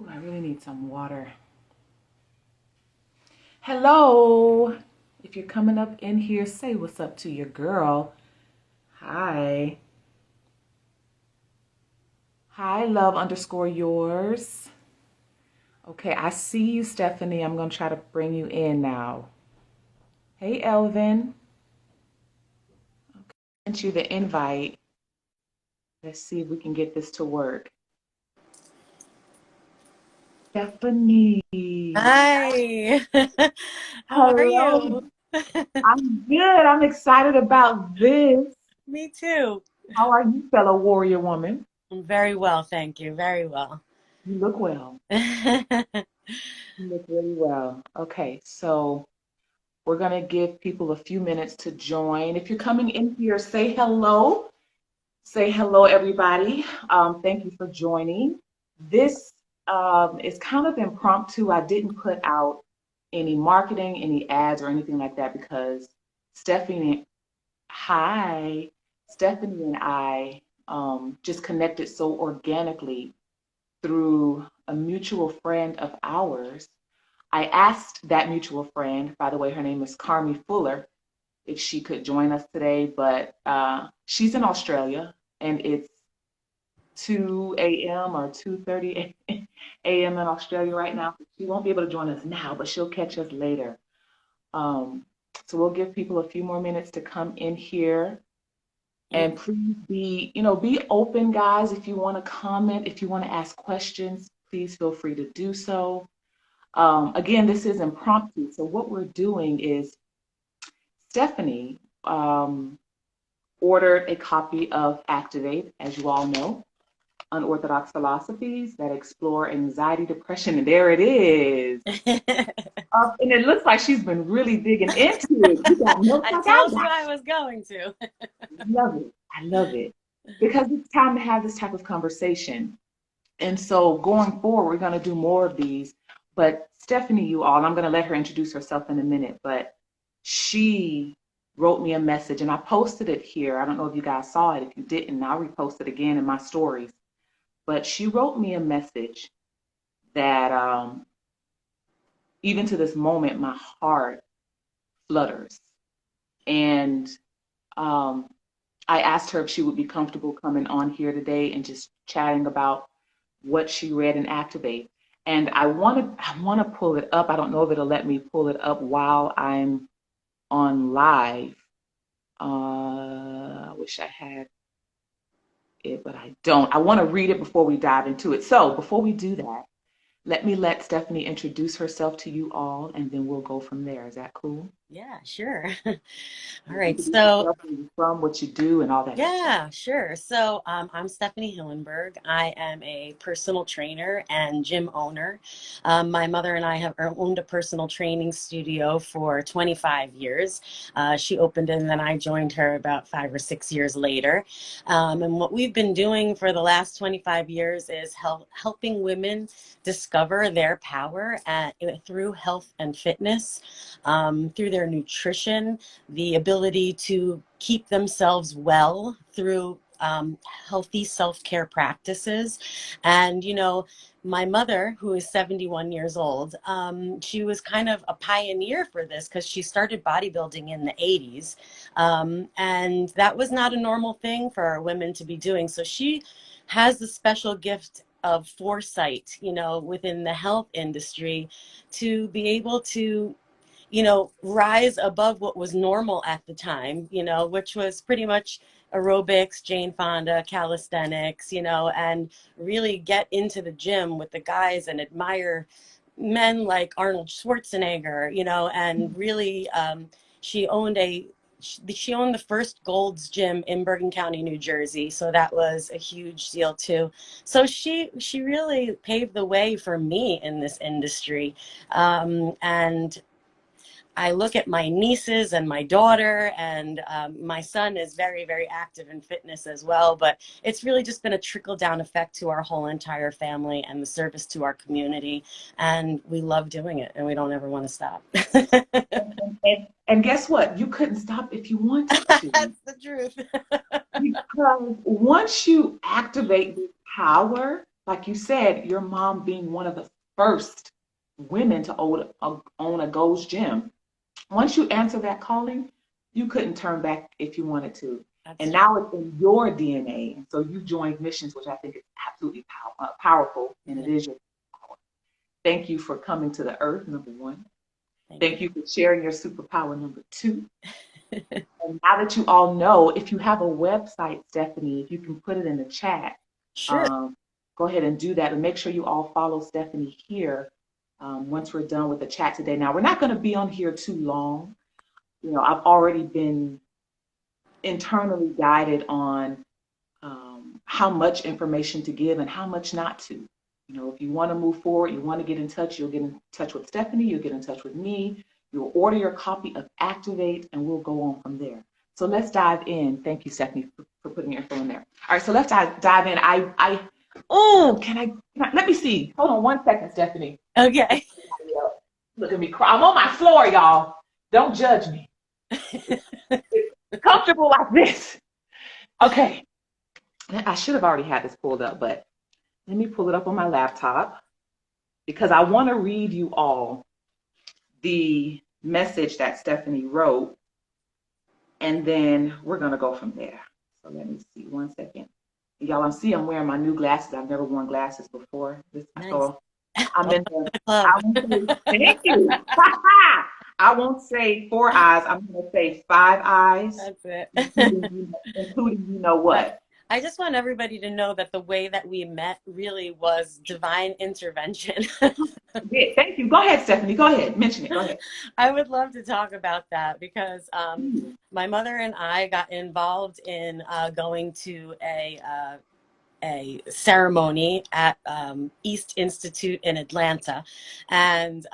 Ooh, I really need some water. Hello. If you're coming up in here, say what's up to your girl. Hi. Hi, love underscore yours. Okay, I see you, Stephanie. I'm going to try to bring you in now. Hey, Elvin. Okay, I sent you the invite. Let's see if we can get this to work. Stephanie. Hi. How are Hello. you? I'm good. I'm excited about this. Me too. How are you, fellow warrior woman? I'm very well, thank you. Very well. You look well. You look really well. Okay, so we're going to give people a few minutes to join. If you're coming in here, say hello. Say hello, everybody. Thank you for joining. This is kind of impromptu. I didn't put out any marketing, any ads, or anything like that because Stephanie, hi, Stephanie and I just connected so organically through a mutual friend of ours. I asked that mutual friend, by the way, her name is Carmie Fuller, if she could join us today, but she's in Australia and it's 2 a.m. or 2:30 a.m. in Australia right now. She won't be able to join us now, but she'll catch us later. Um, so we'll give people a few more minutes to come in here. And please be open, guys. If you want to comment, if you want to ask questions, please feel free to do so. Again, this is impromptu. So what we're doing is Stephanie ordered a copy of Activate, as you all know, Unorthodox Philosophies that explore anxiety, depression, and there it is. And it looks like she's been really digging into it. You got notes I like I told you got. I was going to. Love it. I love it. Because it's time to have this type of conversation. And so going forward, we're going to do more of these. But Stephanie, you all, I'm going to let her introduce herself in a minute, but she wrote me a message and I posted it here. I don't know if you guys saw it. If you didn't, I'll repost it again in my stories. But she wrote me a message that even to this moment, my heart flutters. And um, I asked her if she would be comfortable coming on here today and just chatting about what she read and Activate. And I want to pull it up. I don't know if it'll let me pull it up while I'm on live. I wish I had it, but I don't. I want to read it before we dive into it. So before we do that, let Stephanie introduce herself to you all, and then we'll go from there. Is that cool? Yeah, sure. All right. Introduce So yourself, where you're from, what you do, and all that good stuff. yeah, sure. So I'm Stephanie Hillenberg. I am a personal trainer and gym owner. My mother and I have owned a personal training studio for 25 years. She opened it and then I joined her about 5 or 6 years later. And what we've been doing for the last 25 years is helping women discover their power through health and fitness, through their nutrition, the ability to keep themselves well through healthy self-care practices. And, my mother, who is 71 years old, she was kind of a pioneer for this because she started bodybuilding in the 80s. And that was not a normal thing for women to be doing. So she has the special gift of foresight, within the health industry to be able to rise above what was normal at the time, which was pretty much aerobics, Jane Fonda, calisthenics, and really get into the gym with the guys and admire men like Arnold Schwarzenegger, and really she owned the first Gold's Gym in Bergen County, New Jersey. So that was a huge deal too. So she really paved the way for me in this industry. And I look at my nieces and my daughter, and my son is very, very active in fitness as well. But it's really just been a trickle down effect to our whole entire family and the service to our community. And we love doing it, and we don't ever want to stop. And guess what? You couldn't stop if you wanted to. That's the truth. Because once you activate this power, like you said, your mom being one of the first women to own a Gold's Gym. Once you answer that calling, you couldn't turn back if you wanted to. That's And true. now it's in your DNA. And so you joined missions, which I think is absolutely powerful, and it Yeah, is your power. Thank you for coming to the earth, number one. thank Thank you for sharing your superpower, number two. you. And now that you all know, if you have a website, Stephanie, if you can put it in the chat, Sure. um, go ahead and do that. And make sure you all follow Stephanie here once we're done with the chat today. Now, we're not going to be on here too long. I've already been internally guided on how much information to give and how much not to. If you want to move forward, you want to get in touch, you'll get in touch with Stephanie, you'll get in touch with me, you'll order your copy of Activate, and we'll go on from there. So let's dive in. Thank you, Stephanie, for putting your info in there. All right, so let's dive in. Let me see. Hold on one second, Stephanie. Okay. Look at me cry. I'm on my floor, y'all. Don't judge me. It's comfortable like this. Okay. I should have already had this pulled up, but let me pull it up on my laptop because I want to read you all the message that Stephanie wrote, and then we're going to go from there. So let me see one second. Y'all, I'm wearing my new glasses. I've never worn glasses before. Nice. So I'm in Welcome to the, the club. I won't say, thank you. I won't say 4 eyes. I'm going to say 5 eyes, That's it. including you know what. I just want everybody to know that the way that we met really was divine intervention. Yeah, thank you. Go ahead, Stephanie. Go ahead. Mention it. Go ahead. I would love to talk about that because Mm. my mother and I got involved in going to a ceremony at East Institute in Atlanta. And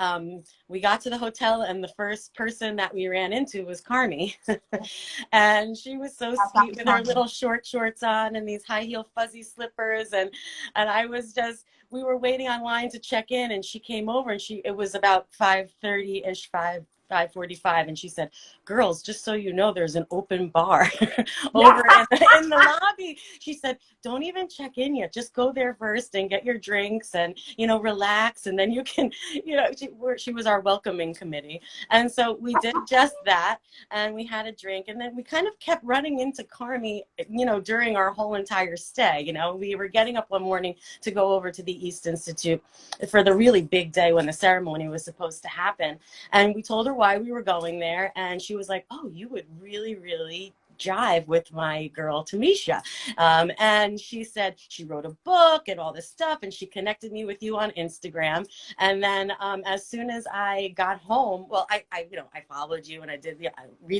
we got to the hotel, and the first person that we ran into was Carmie. And she was so sweet with her little short shorts on and these high heel fuzzy slippers. And I was just, we were waiting online to check in, and she came over, and it was about 5:30-ish, 5:45, and she said, "Girls, just so you know, there's an open bar over in the lobby." She said, "Don't even check in yet. Just go there first and get your drinks and, relax. And then you can," she was our welcoming committee. And so we did just that, and we had a drink, and then we kind of kept running into Carmie, during our whole entire stay. We were getting up one morning to go over to the East Institute for the really big day when the ceremony was supposed to happen. And we told her why we were going there, and she was like, "Oh, you would really, really jive with my girl Tamisha." And she said she wrote a book and all this stuff, and she connected me with you on Instagram. And then as soon as I got home, well, I followed you, and I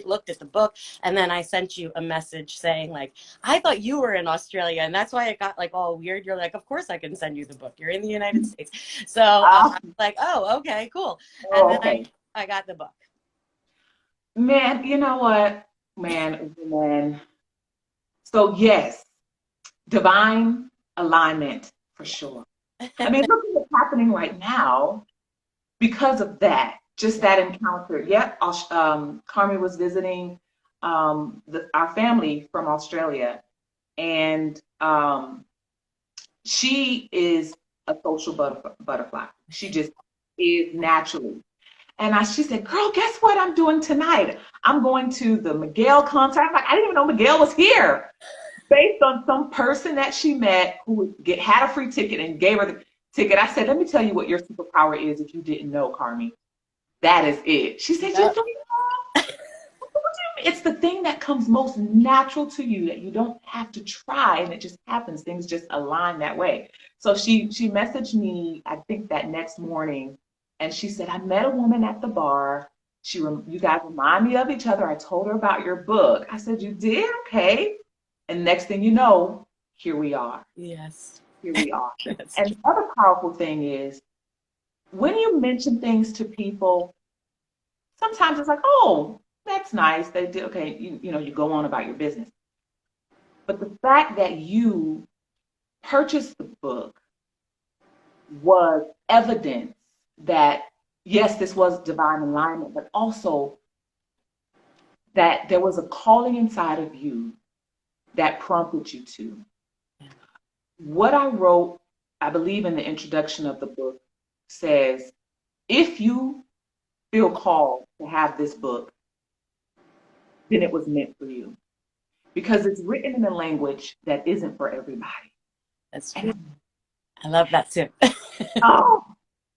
looked at the book, and then I sent you a message saying, like, I thought you were in Australia, and that's why it got like all weird. You're like, "Of course I can send you the book. You're in the United States." So I was like, "Oh, okay, cool." And then Okay. I got the book. Man, you know what? Man. So yes, divine alignment for sure. I mean, look at what's happening right now because of that. Just that encounter. Yep, Carmi was visiting our family from Australia, and she is a social butterfly. She just is naturally. And she said, "Girl, guess what I'm doing tonight? I'm going to the Miguel concert." I'm like, I didn't even know Miguel was here. Based on some person that she met who had a free ticket and gave her the ticket. I said, "Let me tell you what your superpower is if you didn't know, Carmi. That is it." She said, "You Yep. don't know?" It's the thing that comes most natural to you that you don't have to try, and it just happens. Things just align that way. So she messaged me, I think that next morning, and she said, "I met a woman at the bar. You guys remind me of each other. I told her about your book." I said, "You did? Okay." And next thing you know, here we are. Yes. Here we are. That's And the other powerful thing is when you mention things to people, sometimes it's like, "Oh, that's nice. They did okay." You go on about your business. But the fact that you purchased the book was evidence that yes, this was divine alignment, but also that there was a calling inside of you that prompted you to. What I wrote I believe in the introduction of the book, says, if you feel called to have this book, then it was meant for you. Because it's written in a language that isn't for everybody. That's true. And I love that too. oh,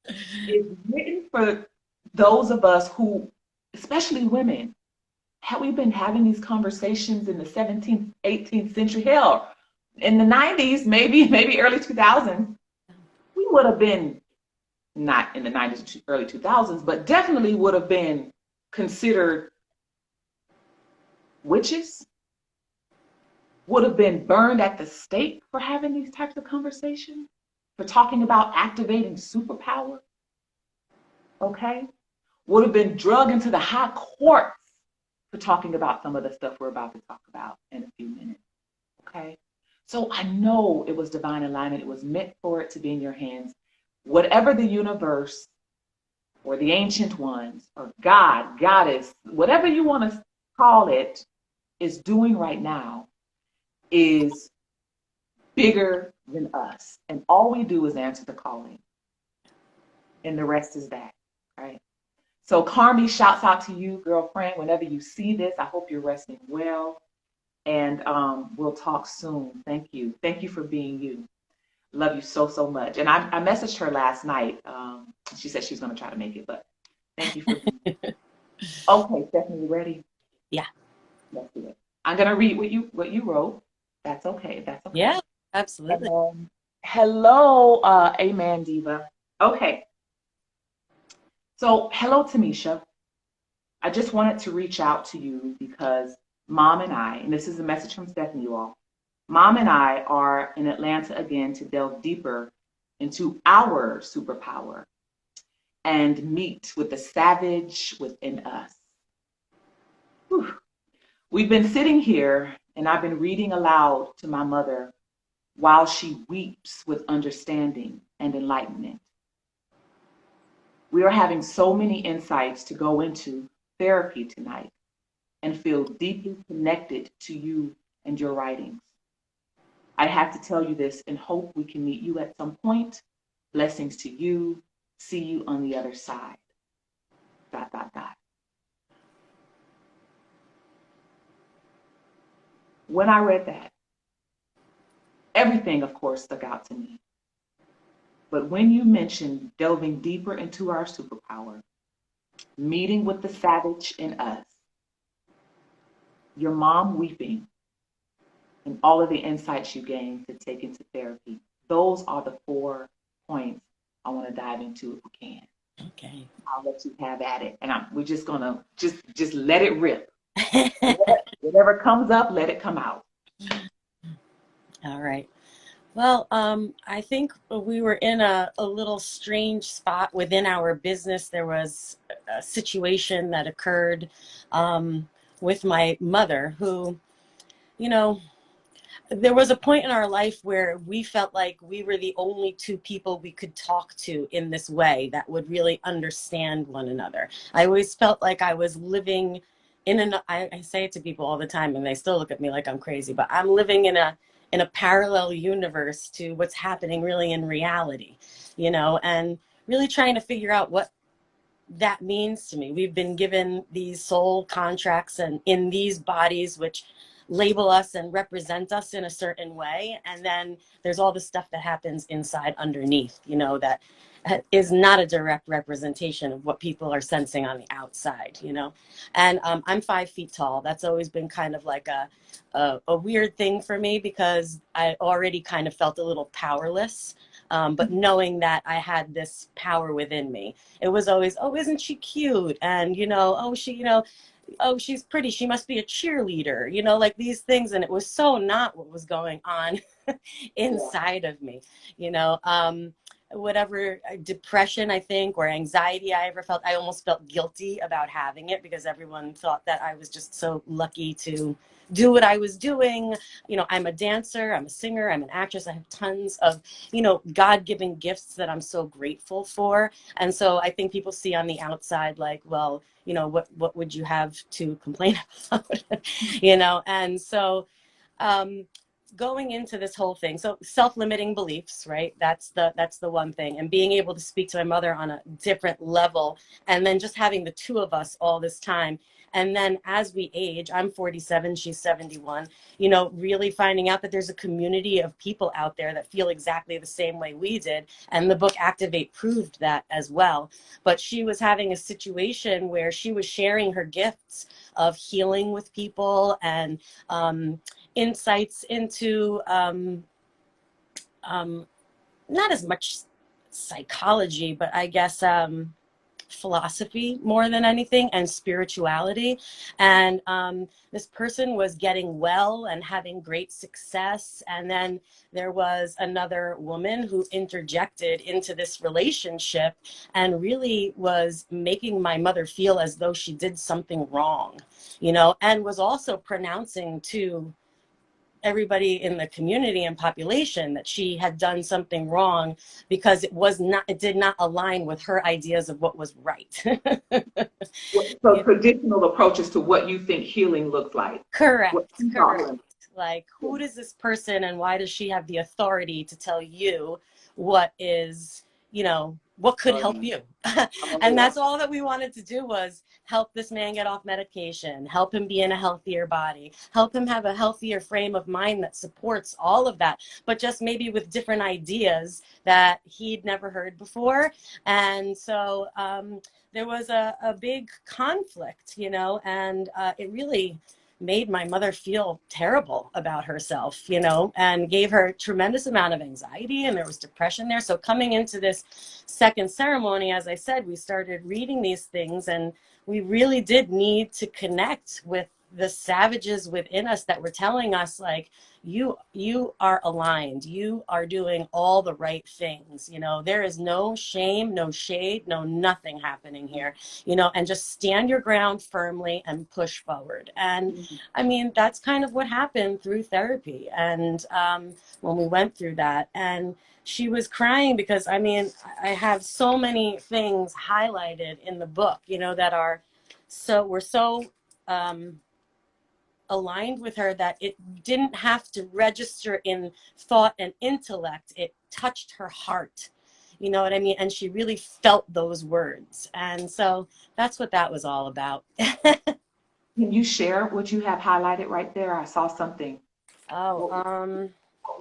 it's written for those of us who, especially women, had we been having these conversations in the 17th, 18th century, hell, in the 90s, maybe early 2000s, we would have been, not in the 90s, early 2000s, but definitely would have been considered witches, would have been burned at the stake for having these types of conversations, for talking about activating superpower, okay? Would have been drugged into the high courts for talking about some of the stuff we're about to talk about in a few minutes, okay? So I know it was divine alignment. It was meant for it to be in your hands. Whatever the universe or the ancient ones or God, goddess, whatever you want to call it, is doing right now is bigger than us. And all we do is answer the calling. And the rest is that, right? So Carmie, shouts out to you, girlfriend. Whenever you see this, I hope you're resting well. And we'll talk soon. Thank you. Thank you for being you. Love you so, so much. And I messaged her last night. She said she was going to try to make it, but thank you for being here. Okay, Stephanie, you ready? Yeah. Let's do it. I'm going to read what you wrote. That's okay. That's okay. Yeah, absolutely. Hello, Amen Diva. Okay. So, hello, Tamisha. I just wanted to reach out to you because Mom and I, and this is a message from Stephanie, you all, Mom and I are in Atlanta again to delve deeper into our superpower and meet with the savage within us. Whew. We've been sitting here and I've been reading aloud to my mother while she weeps with understanding and enlightenment. We are having so many insights to go into therapy tonight and feel deeply connected to you and your writings. I have to tell you this and hope we can meet you at some point. Blessings to you. See you on the other side. ... When I read that, everything, of course, stuck out to me. But when you mentioned delving deeper into our superpower, meeting with the savage in us, your mom weeping, and all of the insights you gained to take into therapy, those are the 4 points I want to dive into if we can. Okay. I'll let you have at it. And we're just going to just let it rip. Whatever comes up, let it come out. All right. Well, I think we were in a little strange spot within our business. There was a situation that occurred with my mother who, you know, there was a point in our life where we felt like we were the only 2 people we could talk to in this way that would really understand one another. I always felt like I was living in I say it to people all the time and they still look at me like I'm crazy, but I'm living in a parallel universe to what's happening really in reality, and really trying to figure out what that means to me. We've been given these soul contracts and in these bodies, which label us and represent us in a certain way. And then there's all the stuff that happens inside underneath, that is not a direct representation of what people are sensing on the outside, And I'm 5 feet tall. That's always been kind of like a weird thing for me because I already kind of felt a little powerless. But knowing that I had this power within me, it was always, oh, isn't she cute? And, oh, oh, she's pretty. She must be a cheerleader, like these things. And it was so not what was going on inside of me, whatever depression, I think, or anxiety I ever felt, I almost felt guilty about having it because everyone thought that I was just so lucky to do what I was doing. I'm a dancer, I'm a singer, I'm an actress. I have tons of, God-given gifts that I'm so grateful for. And so I think people see on the outside, like, well, what would you have to complain about? And so, going into this whole thing, so self-limiting beliefs, right? That's the one thing, and being able to speak to my mother on a different level, and then just having the two of us all this time. And then as we age, I'm 47, she's 71, you know, really finding out that there's a community of people out there that feel exactly the same way we did. And the book Activate proved that as well. But she was having a situation where she was sharing her gifts of healing with people, and insights into not as much psychology, but I guess philosophy more than anything, and spirituality. And this person was getting well and having great success. And then there was another woman who interjected into this relationship and really was making my mother feel as though she did something wrong, you know, and was also pronouncing to everybody in the community and population that she had done something wrong because it did not align with her ideas of what was right. So traditional approaches to what you think healing looks like. Correct. Like, who does this person, and why does she have the authority to tell you what is, you know, what could help you? And that's all that we wanted to do, was help this man get off medication, help him be in a healthier body, help him have a healthier frame of mind that supports all of that, but just maybe with different ideas that he'd never heard before. And so there was a big conflict, you know, and it really made my mother feel terrible about herself, you know, and gave her a tremendous amount of anxiety, and there was depression there. So coming into this second ceremony, as I said, we started reading these things, and we really did need to connect with the savages within us that were telling us, like, you are aligned, you are doing all the right things, you know, there is no shame, no shade, no nothing happening here, you know, and just stand your ground firmly and push forward. And I mean, that's kind of what happened through therapy. And when we went through that, and she was crying because, I mean, I have so many things highlighted in the book, you know, that are we're so aligned with her that it didn't have to register in thought and intellect. It touched her heart. You know what I mean? And she really felt those words. And so that's what that was all about. Can you share what you have highlighted right there? I saw something. Oh,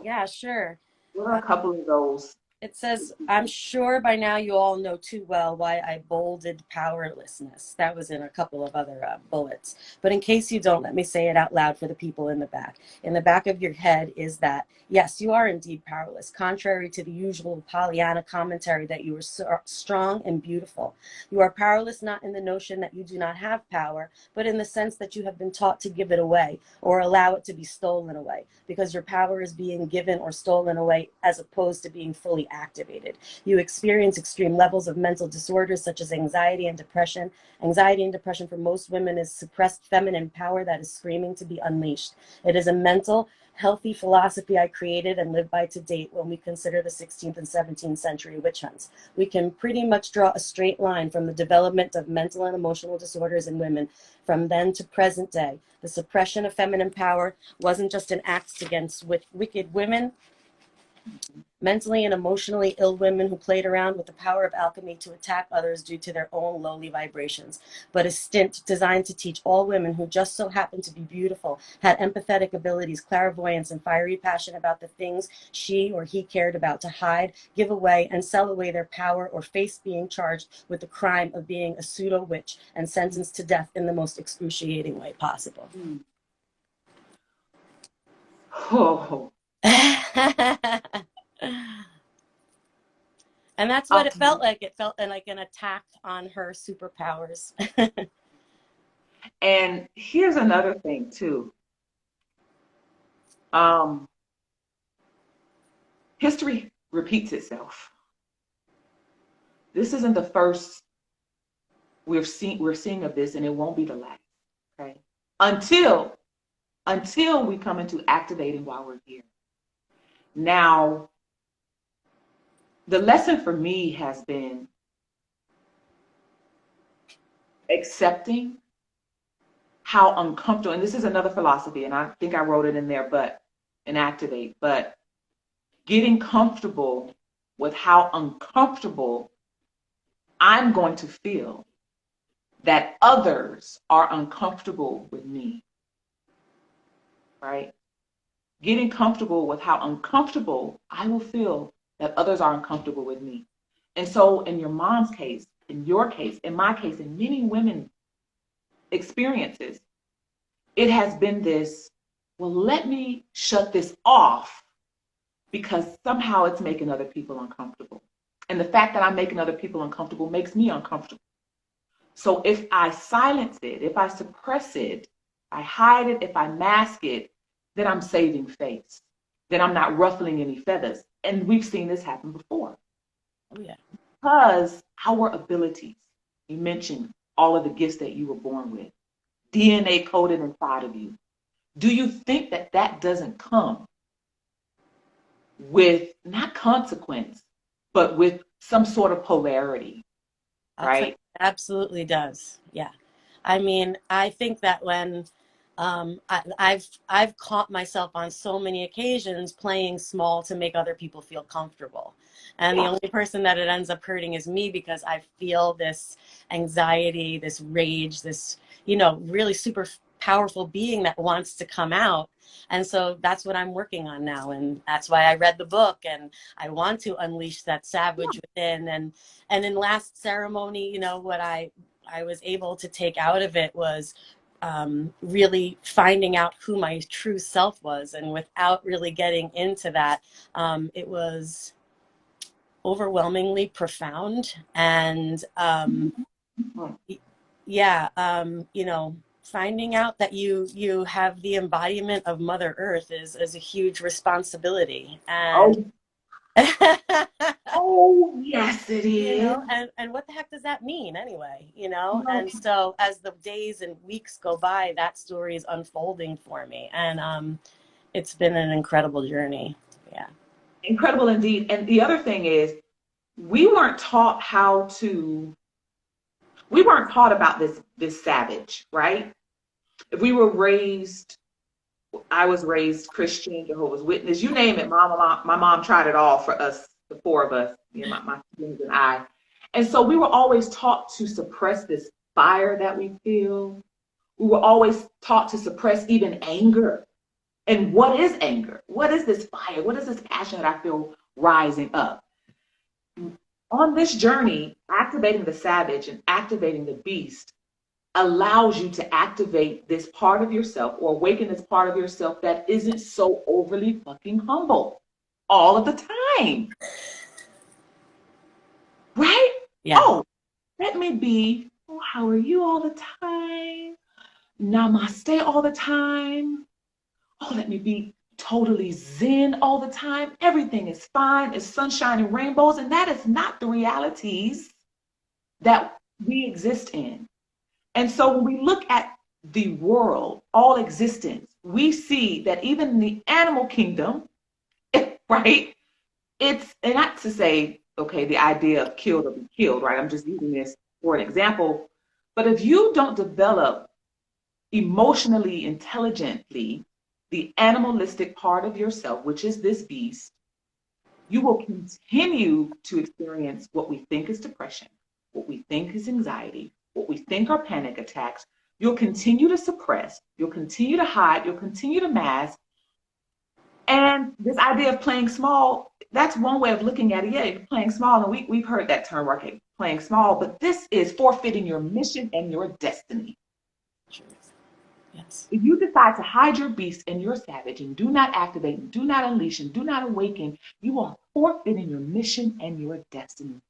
yeah, sure. What are a couple of those? It says, I'm sure by now you all know too well why I bolded powerlessness. That was in a couple of other bullets. But in case you don't, let me say it out loud for the people in the back. In the back of your head is that, yes, you are indeed powerless, contrary to the usual Pollyanna commentary that you are strong and beautiful. You are powerless not in the notion that you do not have power, but in the sense that you have been taught to give it away or allow it to be stolen away, because your power is being given or stolen away as opposed to being fully activated. You experience extreme levels of mental disorders such as anxiety and depression. Anxiety and depression for most women is suppressed feminine power that is screaming to be unleashed. It is a mental, healthy philosophy I created and live by to date when we consider the 16th and 17th century witch hunts. We can pretty much draw a straight line from the development of mental and emotional disorders in women from then to present day. The suppression of feminine power wasn't just an act against wicked women, mentally and emotionally ill women who played around with the power of alchemy to attack others due to their own lowly vibrations, but a stint designed to teach all women who just so happened to be beautiful, had empathetic abilities, clairvoyance, and fiery passion about the things she or he cared about to hide, give away, and sell away their power, or face being charged with the crime of being a pseudo-witch and sentenced to death in the most excruciating way possible. Oh. And that's what it felt like. It felt like an attack on her superpowers. And here's another thing too. History repeats itself. This isn't the first we're seeing of this, and it won't be the last. Okay, until we come into activating while we're here. Now, the lesson for me has been accepting how uncomfortable, and this is another philosophy, and I think I wrote it in there, but and activate, but getting comfortable with how uncomfortable I'm going to feel that others are uncomfortable with me, right? Getting comfortable with how uncomfortable I will feel that others are uncomfortable with me. And so, in your mom's case, in your case, in my case, in many women experiences, it has been this, well, let me shut this off because somehow it's making other people uncomfortable. And the fact that I'm making other people uncomfortable makes me uncomfortable. So if I silence it, if I suppress it, I hide it, if I mask it, then I'm saving face. Then I'm not ruffling any feathers. And we've seen this happen before. Oh, yeah. Because our abilities, you mentioned all of the gifts that you were born with, DNA coded inside of you. Do you think that that doesn't come with not consequence, but with some sort of polarity, I'll tell you, right? it absolutely does. Yeah. I mean, I think that when I've caught myself on so many occasions playing small to make other people feel comfortable. And the Yeah. only person that it ends up hurting is me because I feel this anxiety, this rage, this, really super powerful being that wants to come out. And so that's what I'm working on now. And that's why I read the book, and I want to unleash that savage within. And in last ceremony, what I was able to take out of it was really finding out who my true self was. And without really getting into that, it was overwhelmingly profound. And yeah, finding out that you have the embodiment of Mother Earth is a huge responsibility. And Oh, oh, yes, it is. and what the heck does that mean anyway, and so as the days and weeks go by, that story is unfolding for me, and it's been an incredible journey. Yeah. Incredible indeed. And the other thing is, we weren't taught how to, we weren't taught about this savage, right? If we were raised, I was raised Christian, Jehovah's Witness, you name it. My mom tried it all for us, the four of us, my siblings and I. And so we were always taught to suppress this fire that we feel. We were always taught to suppress even anger. And what is anger? What is this fire? What is this passion that I feel rising up? On this journey, activating the savage and activating the beast allows you to activate this part of yourself or awaken this part of yourself that isn't so overly fucking humble all of the time. Right? Yeah. Oh, let me be, oh, how are you all the time? Namaste all the time. Oh, let me be totally zen all the time. Everything is fine. It's sunshine and rainbows. And that is not the realities that we exist in. And so when we look at the world, all existence, we see that even in the animal kingdom, right? It's, and not to say, okay, the idea of killed or be killed, right? I'm just using this for an example. But if you don't develop emotionally intelligently the animalistic part of yourself, which is this beast, you will continue to experience what we think is depression, what we think is anxiety, what we think are panic attacks. You'll continue to suppress, you'll continue to hide, you'll continue to mask. And this idea of playing small, that's one way of looking at it. Yeah, you're playing small, and we've heard that term, okay, playing small, but this is forfeiting your mission and your destiny. Yes. If you decide to hide your beast and your savage and do not activate, and do not unleash, and do not awaken, you are forfeiting your mission and your destiny.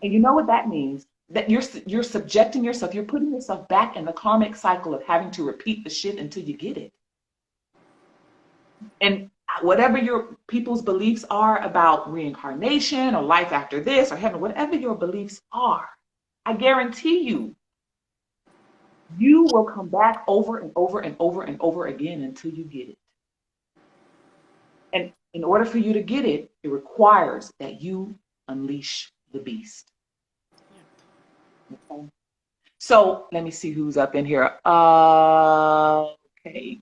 And you know what that means? That you're subjecting yourself, you're putting yourself back in the karmic cycle of having to repeat the shit until you get it. And whatever your people's beliefs are about reincarnation or life after this or heaven, whatever your beliefs are, I guarantee you, you will come back over and over and over and over again until you get it. And in order for you to get it, it requires that you unleash the beast. Okay. So let me see who's up in here. Okay.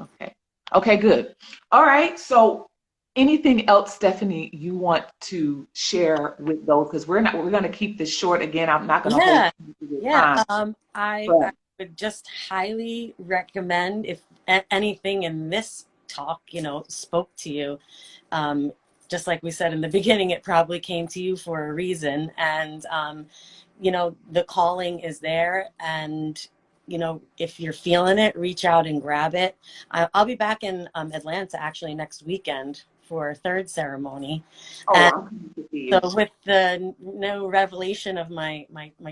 Okay. Okay, good. All right. So anything else, Stephanie, you want to share with those? Because we're gonna keep this short again. I'm not gonna hold Yeah, you to your yeah. time. I But would just highly recommend if anything in this talk, spoke to you. Um, just like we said in the beginning, it probably came to you for a reason, and the calling is there, and if you're feeling it, reach out and grab it. I'll be back in Atlanta actually next weekend for a third ceremony. oh, I'm coming to see So you. with the no revelation of my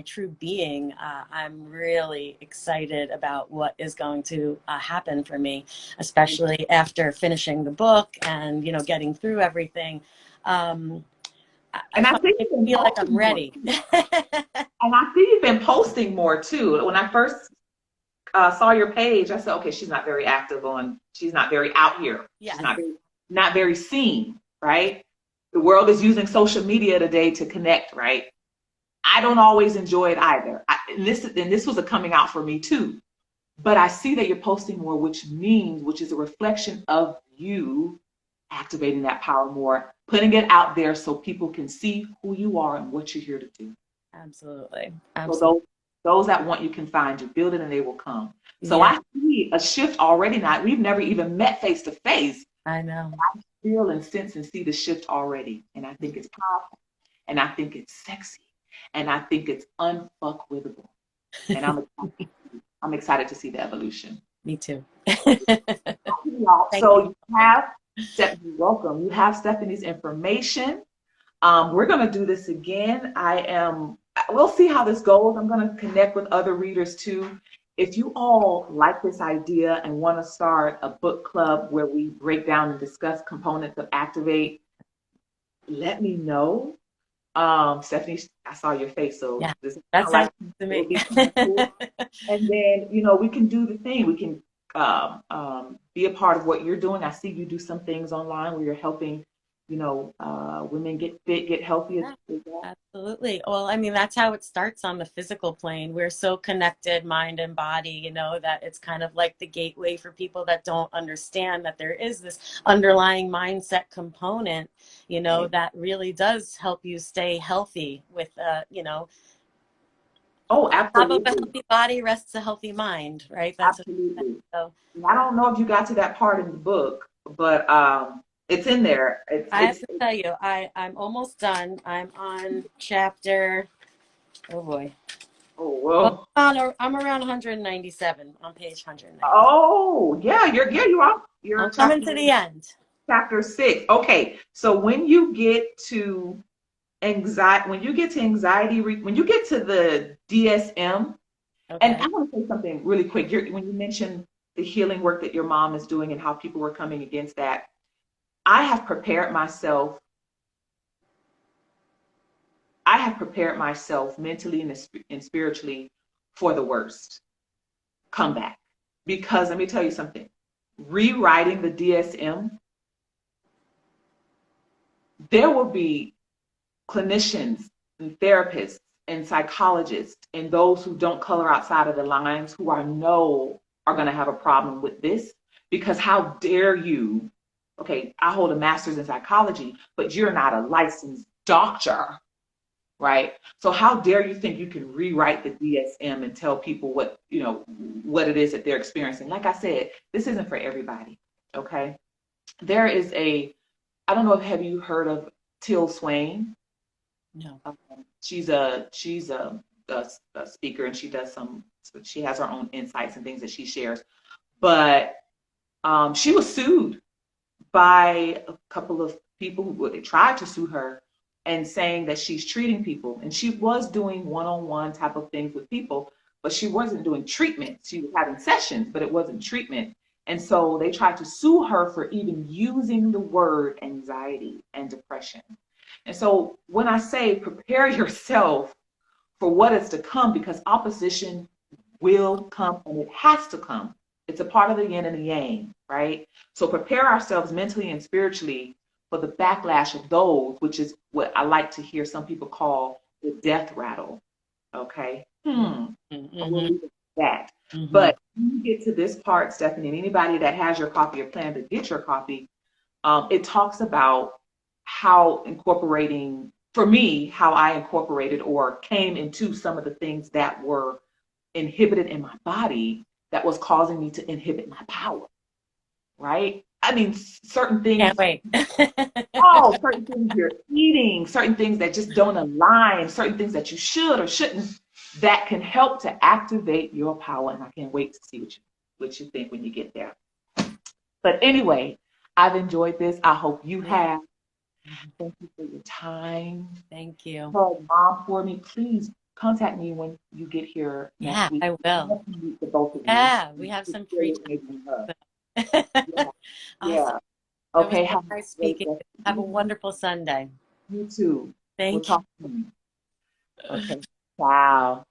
true being, I'm really excited about what is going to happen for me, especially after finishing the book and getting through everything. Um, I And I think finally you've been feel like I'm posting more ready. too. And I see you've been posting more too. When I first saw your page, I said, okay, she's not very active she's not very out here. She's Yes. not very seen, right? The world is using social media today to connect, right? I don't always enjoy it either. And this was a coming out for me too. But I see that you're posting more, which is a reflection of you activating that power more, putting it out there so people can see who you are and what you're here to do. Absolutely. So Absolutely. those that want you can find you. Build it and they will come. So Yeah, I see a shift already now. We've never even met face to face. I know. I feel and sense and see the shift already. And I think it's powerful. And I think it's sexy. And I think it's unfuckwithable. And I'm excited to see the evolution. Me too. Thank So you. you have Stephanie, welcome. You have Stephanie's information. We're going to do this again. We'll see how this goes. I'm going to connect with other readers too. If you all like this idea and want to start a book club where we break down and discuss components of Activate, let me know. Stephanie, I saw your face, so Yeah, this is that like sounds good to it would me. be kind of cool. And then, we can do the thing. We can be a part of what you're doing. I see you do some things online where you're helping, women get fit, get healthy. Yeah, absolutely. Well, I mean, that's how it starts on the physical plane. We're so connected, mind and body, that it's kind of like the gateway for people that don't understand that there is this underlying mindset component, Right. that really does help you stay healthy with, Oh, on top of a absolutely. healthy body rests a healthy mind, right? That's what, Absolutely. so And I don't know if you got to that part in the book, but it's in there. I have to tell you, I'm almost done. I'm on chapter, oh boy. oh, Well, whoa. I'm around 197 on page 190. Oh, yeah, you are. You're I'm coming to the end. chapter 6. Okay. So when you get to anxiety, when you get to the DSM, and Okay. I want to say something really quick. When you mentioned the healing work that your mom is doing and how people were coming against that, I have prepared myself. I have prepared myself mentally and spiritually for the worst comeback. Because let me tell you something, rewriting the DSM, there will be clinicians and therapists and psychologists and those who don't color outside of the lines who I know are going to have a problem with this, because how dare you? Okay, I hold a master's in psychology, but you're not a licensed doctor, right? So how dare you think you can rewrite the DSM and tell people what it is that they're experiencing? Like I said, this isn't for everybody. Okay, there is I don't know if have you heard of Till Swain? No. She's a speaker, and she has her own insights and things that she shares. But she was sued by a couple of people they tried to sue her and saying that she's treating people, and she was doing one-on-one type of things with people, but she wasn't doing treatment. She was having sessions, but it wasn't treatment. And so they tried to sue her for even using the word anxiety and depression. And so when I say prepare yourself for what is to come, because opposition will come and it has to come. It's a part of the yin and the yang, right? So prepare ourselves mentally and spiritually for the backlash of those, which is what I like to hear some people call the death rattle. Okay. I will Mm-hmm. leave it at that. Mm-hmm. But you get to this part, Stephanie, and anybody that has your copy or plan to get your copy, it talks about how incorporating, for me, how I incorporated or came into some of the things that were inhibited in my body that was causing me to inhibit my power, right? I mean, certain Can't things, wait. oh, certain things you're eating, certain things that just don't align, certain things that you should or shouldn't, that can help to activate your power. And I can't wait to see what you think when you get there. But anyway, I've enjoyed this. I hope you Yeah. have. Thank you for your time. Thank you. Tell mom for me. Please contact me when you get here Yeah, next week. I I will. want to meet the both of you. Yeah, we have some free Maybe her. time. Yeah. Awesome. Yeah. It was Okay. so Have a nice great speaking. rest of Have a the week. wonderful Sunday. You too. We'll Thank talk soon. Okay. Ciao.